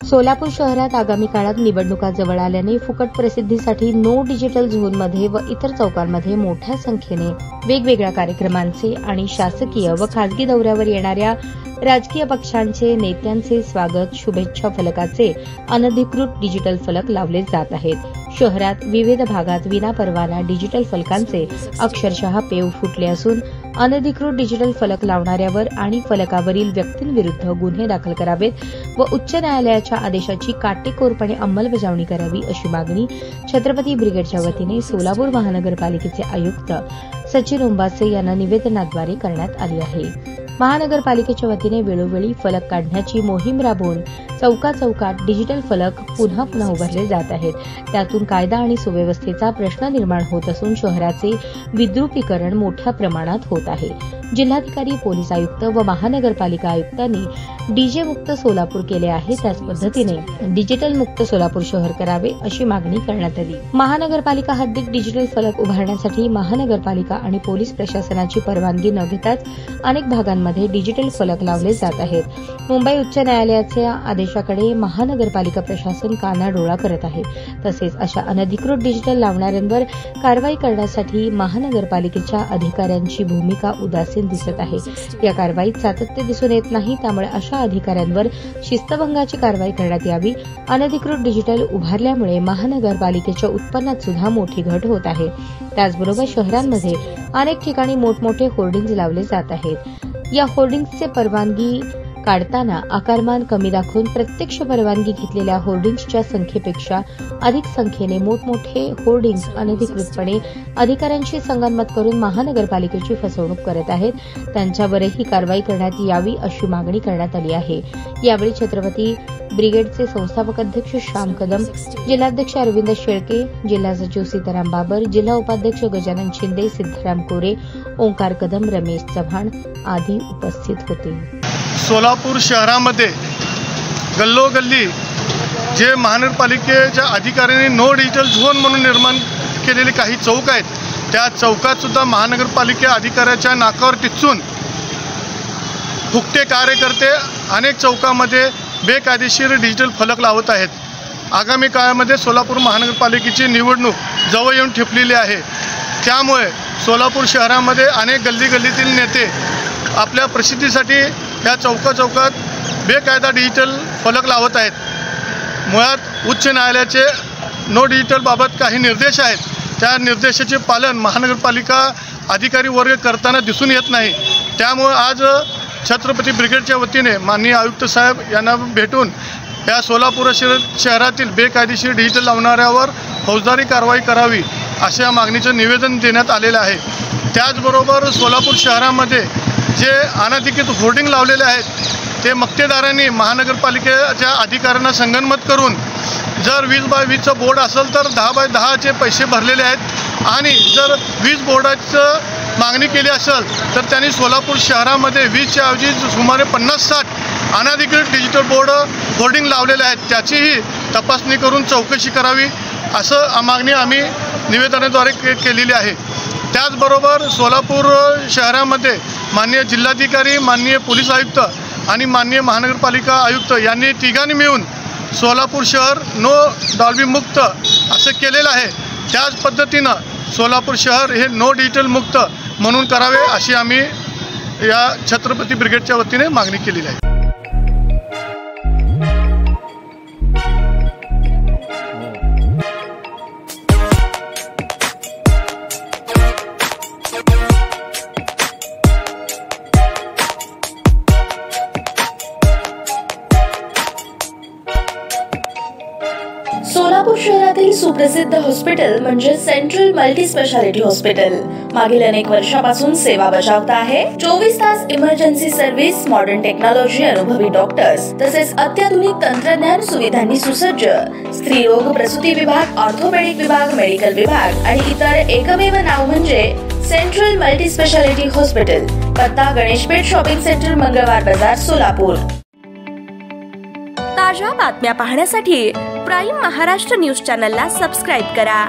सोलापूर शहरात आगामी काळात निवडणुका जवळ आल्याने फुकट प्रसिद्धीसाठी नो डिजिटल झोनमध्ये व इतर चौकांमध्ये मोठ्या संख्येने वेगवेगळ्या कार्यक्रमांचे आणि शासकीय व खासगी दौऱ्यावर येणाऱ्या राजकीय पक्षांचे नेत्यांचे स्वागत शुभेच्छा फलकाचे अनधिकृत डिजिटल फलक लावले जात आहेत। शहरात विविध भागात विनापरवाना डिजिटल फलकांचे अक्षरशः पेव फुटले असून अनधिकृत डिजिटल फलक लावणाऱ्यावर आणि फलकावरील व्यक्तींविरुद्ध गुन्हे दाखल करावेत व उच्च न्यायालयाच्या आदेशाची काटेकोरपणे अंमलबजावणी करावी अशी मागणी छत्रपती ब्रिगेडच्या वतीने सोलापूर महानगरपालिकेचे आयुक्त सचिन ओंबासे यांना निवेदनाद्वारे करण्यात आली आहे। महानगरपालिकेच्या वतीने वेळोवेळी फलक काढण्याची मोहीम राबवून चौकाचौकात डिजिटल फलक पुन्हा उभारले जात आहेत। त्यातून कायदा आणि सुव्यवस्थेचा प्रश्न निर्माण होत असून शहराचे विद्रुपीकरण मोठ्या प्रमाणात होत आहे। जिल्हाधिकारी, पोलीस आयुक्त व महानगरपालिका आयुक्तांनी डीजे मुक्त सोलापूर केले आहे, त्याच पद्धतीने डिजिटल मुक्त सोलापूर शहर करावे अशी मागणी करण्यात आली। महानगरपालिका हद्दीत डिजिटल फलक उभारण्यासाठी महानगरपालिका आणि पोलीस प्रशासनाची परवानगी न घेताच अनेक भागांमध्ये डिजिटल फलक लावले जात आहेत। मुंबई उच्च न्यायालयाच्या आदेशाकडे महानगरपालिका प्रशासन कानाडोळा करत आहे। तसेच अशा अनधिकृत डिजिटल लावणाऱ्यांवर कारवाई करण्यासाठी महानगरपालिकेच्या अधिकाऱ्यांची भूमिका उदासीन दिसत आहे। या कारवाईत सातत्य दिसून येत नाही, त्यामुळे अशा अधिकाऱ्यांवर शिस्तभंगाची कारवाई करण्यात यावी। अनधिकृत डिजिटल उभारल्यामुळे महानगरपालिकेच्या उत्पन्नात सुद्धा मोठी घट होत आहे। त्याचबरोबर शहरांमध्ये अनेक ठिकाणी मोठमोठे होर्डिंग्ज लावले जात आहेत। या होर्डिंग्जचे परवानगी काढताना आकारमान कमी दाखवून प्रत्यक्ष परवानगी घेतलेल्या होर्डिंग्सच्या संख्येपेक्षा अधिक संख्येने मोठमोठे होर्डिंग्स अनधिकृतपणे अधिकाऱ्यांशी संगनमत करून महानगरपालिकेची फसवणूक करत आहेत। त्यांच्यावरही कारवाई करण्यात यावी अशी मागणी करण्यात आली आहे। यावेळी छत्रपती ब्रिगेडचे संस्थापक अध्यक्ष श्याम कदम, जिल्हाध्यक्ष अरविंद शेळके, जिल्हा सचिव सीताराम बाबर, जिल्हा उपाध्यक्ष गजानन शिंदे, सिद्धाराम कोरे, ओंकार कदम, रमेश चव्हाण आदी उपस्थित होते। सोलापूर शहरामध्ये गल्लोगल्ली जे महानगरपालिकेच्या अधिकाऱ्यांनी नो डिजिटल झोन म्हणून निर्माण केलेले काही चौक आहेत, त्या चौकात सुद्धा महानगरपालिका अधिकाऱ्याच्या नाकावर टिचून फुकटे कार्यकर्ते अनेक चौकामध्ये बेकायदेशीर डिजिटल फलक लावत आहेत। आगामी काळामध्ये सोलापूर महानगरपालिकेची निवडणूक जवळ येऊन ठेपलेली आहे, त्यामुळे सोलापूर शहरामध्ये अनेक गल्लीगल्लीतील नेते आपल्या प्रसिद्धीसाठी या चौकात बेकायदा डिजिटल फलक लावत आहेत। मुळात उच्च न्यायालयाचे नो डिजिटल बाबत काही निर्देश आहेत, त्या निर्देशाचे पालन महानगरपालिका अधिकारी वर्ग करताना दिसून येत नाही। त्यामुळे आज छत्रपती ब्रिगेडच्या वतीने माननीय आयुक्त साहेब यांना भेटून या सोलापूर शहरातील बेकायदेशीर डिजिटल लावणाऱ्यावर फौजदारी कारवाई करावी अशा मागणीचं निवेदन देण्यात आलेलं आहे। त्याचबरोबर सोलापूर शहरामध्ये जे अनधिकृत होर्डिंग लावलेले आहेत ते मक्तेदारांनी महानगरपालिकेच्या अधिकाऱ्यांना संगनमत करून जर 20x20चं बोर्ड असेल तर 10x10चे पैसे भरलेले आहेत आणि जर 20 बोर्डाचं मागणी केली असेल तर त्यांनी सोलापूर शहरामध्ये 20च्या ऐवजी सुमारे 50-60 अनधिकृत डिजिटल बोर्ड होर्डिंग लावलेले आहेत, त्याचीही तपासणी करून चौकशी करावी असं मागणी आम्ही निवेदनाद्वारे केलेली आहे। त्याचबरोबर सोलापूर शहरामध्ये माननीय जिल्हाधिकारी, माननीय पोलीस आयुक्त आणि माननीय महानगरपालिका आयुक्त यांनी तिघांनी मिळून सोलापूर शहर नो डॉल्बी मुक्त असं केलेलं आहे। त्याच पद्धतीनं सोलापूर शहर हे नो डिजिटल मुक्त म्हणून करावे अशी आम्ही या छत्रपती ब्रिगेडच्या वतीने मागणी केलेली आहे। सोलापूर शहरातील सुप्रसिद्ध हॉस्पिटल म्हणजे सेंट्रल मल्टी स्पेशालिटी हॉस्पिटल मागील अनेक वर्षापासून सेवा बजावत आहे। 24 तास इमर्जन्सी सर्व्हिस, मॉडर्न टेक्नॉलॉजी, अनुभवी डॉक्टर्स तसेच अत्याधुनिक तंत्रज्ञान सुविधांनी सुसज्ज स्त्रीरोग प्रसूती विभाग, ऑर्थोपेडिक विभाग, मेडिकल विभाग आणि इतर एकमेव नाव म्हणजे सेंट्रल मल्टी स्पेशालिटी हॉस्पिटल। पत्ता गणेशपेठ शॉपिंग सेंटर, मंगळवार बाजार, सोलापूर। ताज्या बातम्या पाहण्यासाठी प्राईम महाराष्ट्र न्यूज चॅनलला सबस्क्राईब करा।